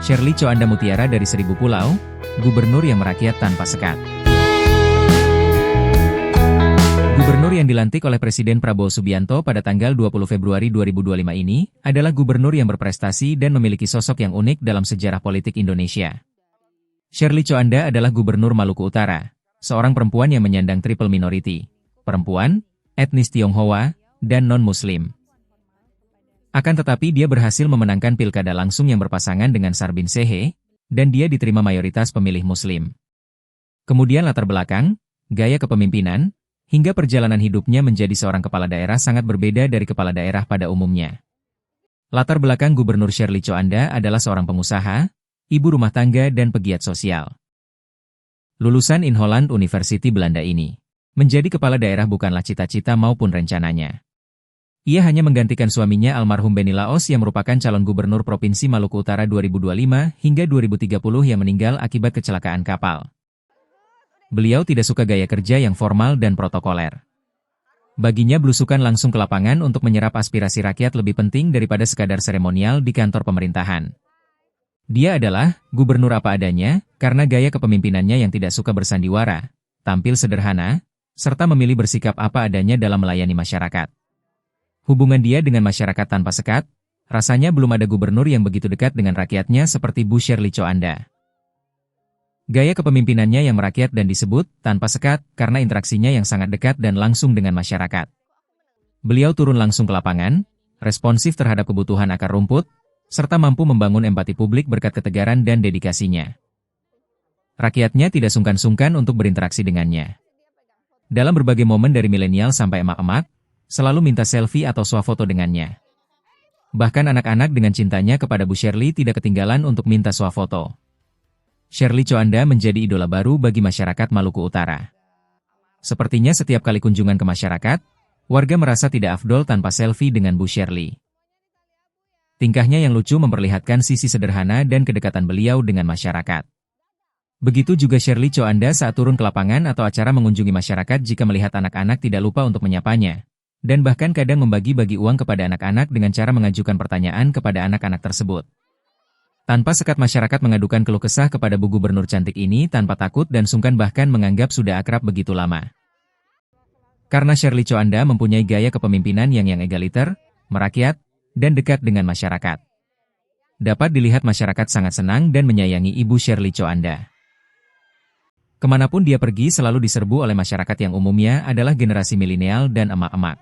Shirley Coanda Mutiara dari Seribu Pulau, gubernur yang merakyat tanpa sekat. Gubernur yang dilantik oleh Presiden Prabowo Subianto pada tanggal 20 Februari 2025 ini adalah gubernur yang berprestasi dan memiliki sosok yang unik dalam sejarah politik Indonesia. Shirley Coanda adalah gubernur Maluku Utara, seorang perempuan yang menyandang triple minority, perempuan, etnis Tionghoa, dan non-Muslim. Akan tetapi dia berhasil memenangkan pilkada langsung yang berpasangan dengan Sarbin Sehe, dan dia diterima mayoritas pemilih Muslim. Kemudian latar belakang, gaya kepemimpinan, hingga perjalanan hidupnya menjadi seorang kepala daerah sangat berbeda dari kepala daerah pada umumnya. Latar belakang Gubernur Shirley Coanda adalah seorang pengusaha, ibu rumah tangga dan pegiat sosial. Lulusan In Holland University Belanda ini, menjadi kepala daerah bukanlah cita-cita maupun rencananya. Ia hanya menggantikan suaminya almarhum Benny Laos yang merupakan calon gubernur Provinsi Maluku Utara 2025 hingga 2030 yang meninggal akibat kecelakaan kapal. Beliau tidak suka gaya kerja yang formal dan protokoler. Baginya belusukan langsung ke lapangan untuk menyerap aspirasi rakyat lebih penting daripada sekadar seremonial di kantor pemerintahan. Dia adalah gubernur apa adanya karena gaya kepemimpinannya yang tidak suka bersandiwara, tampil sederhana, serta memilih bersikap apa adanya dalam melayani masyarakat. Hubungan dia dengan masyarakat tanpa sekat, rasanya belum ada gubernur yang begitu dekat dengan rakyatnya seperti Bu Shirley Coanda. Gaya kepemimpinannya yang merakyat dan disebut tanpa sekat karena interaksinya yang sangat dekat dan langsung dengan masyarakat. Beliau turun langsung ke lapangan, responsif terhadap kebutuhan akar rumput, serta mampu membangun empati publik berkat ketegaran dan dedikasinya. Rakyatnya tidak sungkan-sungkan untuk berinteraksi dengannya. Dalam berbagai momen dari milenial sampai emak-emak, selalu minta selfie atau swafoto dengannya. Bahkan anak-anak dengan cintanya kepada Bu Shirley tidak ketinggalan untuk minta swafoto. Shirley Coanda menjadi idola baru bagi masyarakat Maluku Utara. Sepertinya setiap kali kunjungan ke masyarakat, warga merasa tidak afdol tanpa selfie dengan Bu Shirley. Tingkahnya yang lucu memperlihatkan sisi sederhana dan kedekatan beliau dengan masyarakat. Begitu juga Shirley Coanda saat turun ke lapangan atau acara mengunjungi masyarakat jika melihat anak-anak tidak lupa untuk menyapanya. Dan bahkan kadang membagi-bagi uang kepada anak-anak dengan cara mengajukan pertanyaan kepada anak-anak tersebut. Tanpa sekat masyarakat mengadukan keluh kesah kepada Bu Gubernur cantik ini tanpa takut dan sungkan bahkan menganggap sudah akrab begitu lama. Karena Shirley Coanda mempunyai gaya kepemimpinan yang egaliter, merakyat, dan dekat dengan masyarakat. Dapat dilihat masyarakat sangat senang dan menyayangi Ibu Shirley Coanda. Kemanapun dia pergi selalu diserbu oleh masyarakat yang umumnya adalah generasi milenial dan emak-emak.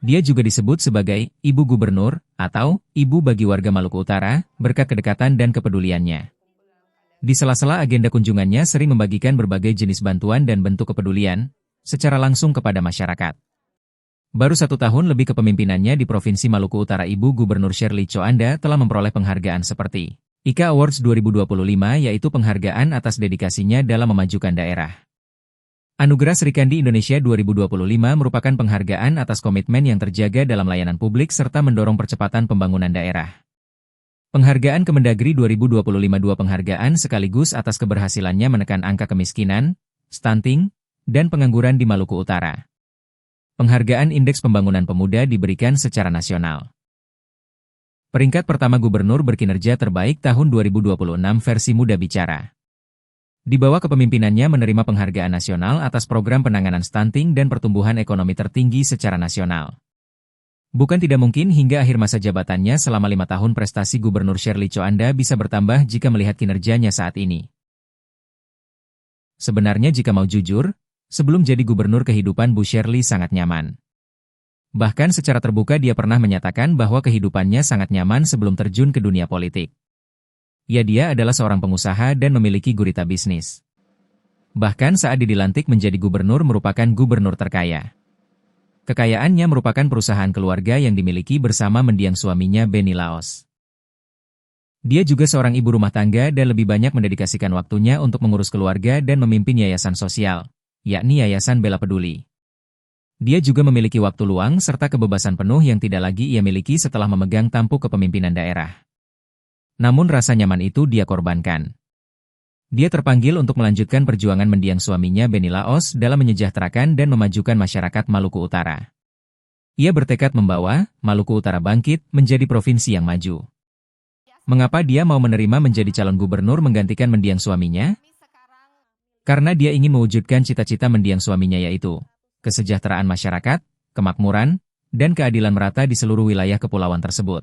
Dia juga disebut sebagai Ibu Gubernur atau Ibu bagi warga Maluku Utara berkat kedekatan dan kepeduliannya. Di sela-sela agenda kunjungannya sering membagikan berbagai jenis bantuan dan bentuk kepedulian secara langsung kepada masyarakat. Baru 1 tahun lebih kepemimpinannya di Provinsi Maluku Utara, Ibu Gubernur Shirley Coanda telah memperoleh penghargaan seperti IKA Awards 2025, yaitu penghargaan atas dedikasinya dalam memajukan daerah. Anugerah Sri Kandi Indonesia 2025 merupakan penghargaan atas komitmen yang terjaga dalam layanan publik serta mendorong percepatan pembangunan daerah. Penghargaan Kemendagri 2025, 2 penghargaan sekaligus atas keberhasilannya menekan angka kemiskinan, stunting, dan pengangguran di Maluku Utara. Penghargaan Indeks Pembangunan Pemuda diberikan secara nasional. Peringkat pertama Gubernur berkinerja terbaik tahun 2026 versi Muda Bicara. Di bawah kepemimpinannya menerima penghargaan nasional atas program penanganan stunting dan pertumbuhan ekonomi tertinggi secara nasional. Bukan tidak mungkin hingga akhir masa jabatannya selama 5 tahun prestasi Gubernur Shirley Coanda bisa bertambah jika melihat kinerjanya saat ini. Sebenarnya jika mau jujur, sebelum jadi gubernur kehidupan Bu Shirley sangat nyaman. Bahkan secara terbuka dia pernah menyatakan bahwa kehidupannya sangat nyaman sebelum terjun ke dunia politik. Dia adalah seorang pengusaha dan memiliki gurita bisnis. Bahkan saat dilantik menjadi gubernur merupakan gubernur terkaya. Kekayaannya merupakan perusahaan keluarga yang dimiliki bersama mendiang suaminya Benny Laos. Dia juga seorang ibu rumah tangga dan lebih banyak mendedikasikan waktunya untuk mengurus keluarga dan memimpin yayasan sosial, yakni Yayasan Bela Peduli. Dia juga memiliki waktu luang serta kebebasan penuh yang tidak lagi ia miliki setelah memegang tampuk kepemimpinan daerah. Namun rasa nyaman itu dia korbankan. Dia terpanggil untuk melanjutkan perjuangan mendiang suaminya Benny Laos dalam menyejahterakan dan memajukan masyarakat Maluku Utara. Ia bertekad membawa Maluku Utara bangkit menjadi provinsi yang maju. Mengapa dia mau menerima menjadi calon gubernur menggantikan mendiang suaminya? Karena dia ingin mewujudkan cita-cita mendiang suaminya yaitu kesejahteraan masyarakat, kemakmuran, dan keadilan merata di seluruh wilayah kepulauan tersebut.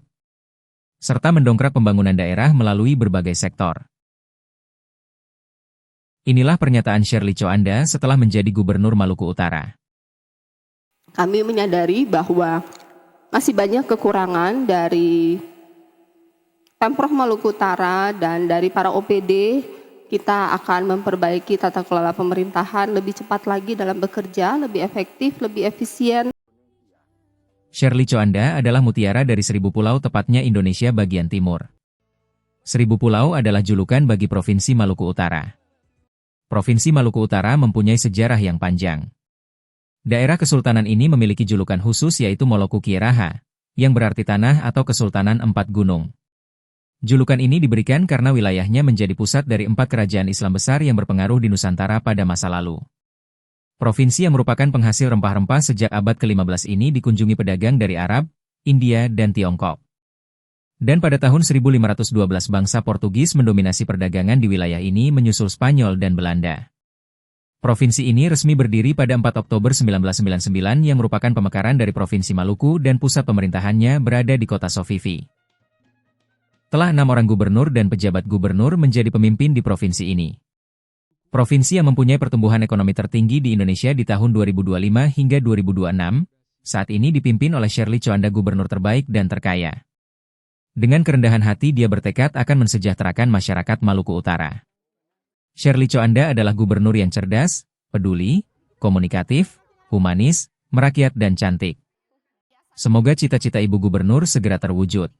Serta mendongkrak pembangunan daerah melalui berbagai sektor. Inilah pernyataan Shirley Coanda setelah menjadi Gubernur Maluku Utara. Kami menyadari bahwa masih banyak kekurangan dari Pemprov Maluku Utara dan dari para OPD. Kita akan memperbaiki tata kelola pemerintahan lebih cepat lagi dalam bekerja, lebih efektif, lebih efisien. Shirley Coanda adalah mutiara dari 1000 pulau, tepatnya Indonesia bagian timur. 1000 pulau adalah julukan bagi Provinsi Maluku Utara. Provinsi Maluku Utara mempunyai sejarah yang panjang. Daerah kesultanan ini memiliki julukan khusus yaitu Moloku Kieraha, yang berarti tanah atau Kesultanan 4 Gunung. Julukan ini diberikan karena wilayahnya menjadi pusat dari 4 kerajaan Islam besar yang berpengaruh di Nusantara pada masa lalu. Provinsi yang merupakan penghasil rempah-rempah sejak abad ke-15 ini dikunjungi pedagang dari Arab, India, dan Tiongkok. Dan pada tahun 1512 bangsa Portugis mendominasi perdagangan di wilayah ini menyusul Spanyol dan Belanda. Provinsi ini resmi berdiri pada 4 Oktober 1999 yang merupakan pemekaran dari Provinsi Maluku dan pusat pemerintahannya berada di kota Sofifi. Telah 6 orang gubernur dan pejabat gubernur menjadi pemimpin di provinsi ini. Provinsi yang mempunyai pertumbuhan ekonomi tertinggi di Indonesia di tahun 2025 hingga 2026, saat ini dipimpin oleh Shirley Coanda, gubernur terbaik dan terkaya. Dengan kerendahan hati dia bertekad akan mensejahterakan masyarakat Maluku Utara. Shirley Coanda adalah gubernur yang cerdas, peduli, komunikatif, humanis, merakyat dan cantik. Semoga cita-cita Ibu Gubernur segera terwujud.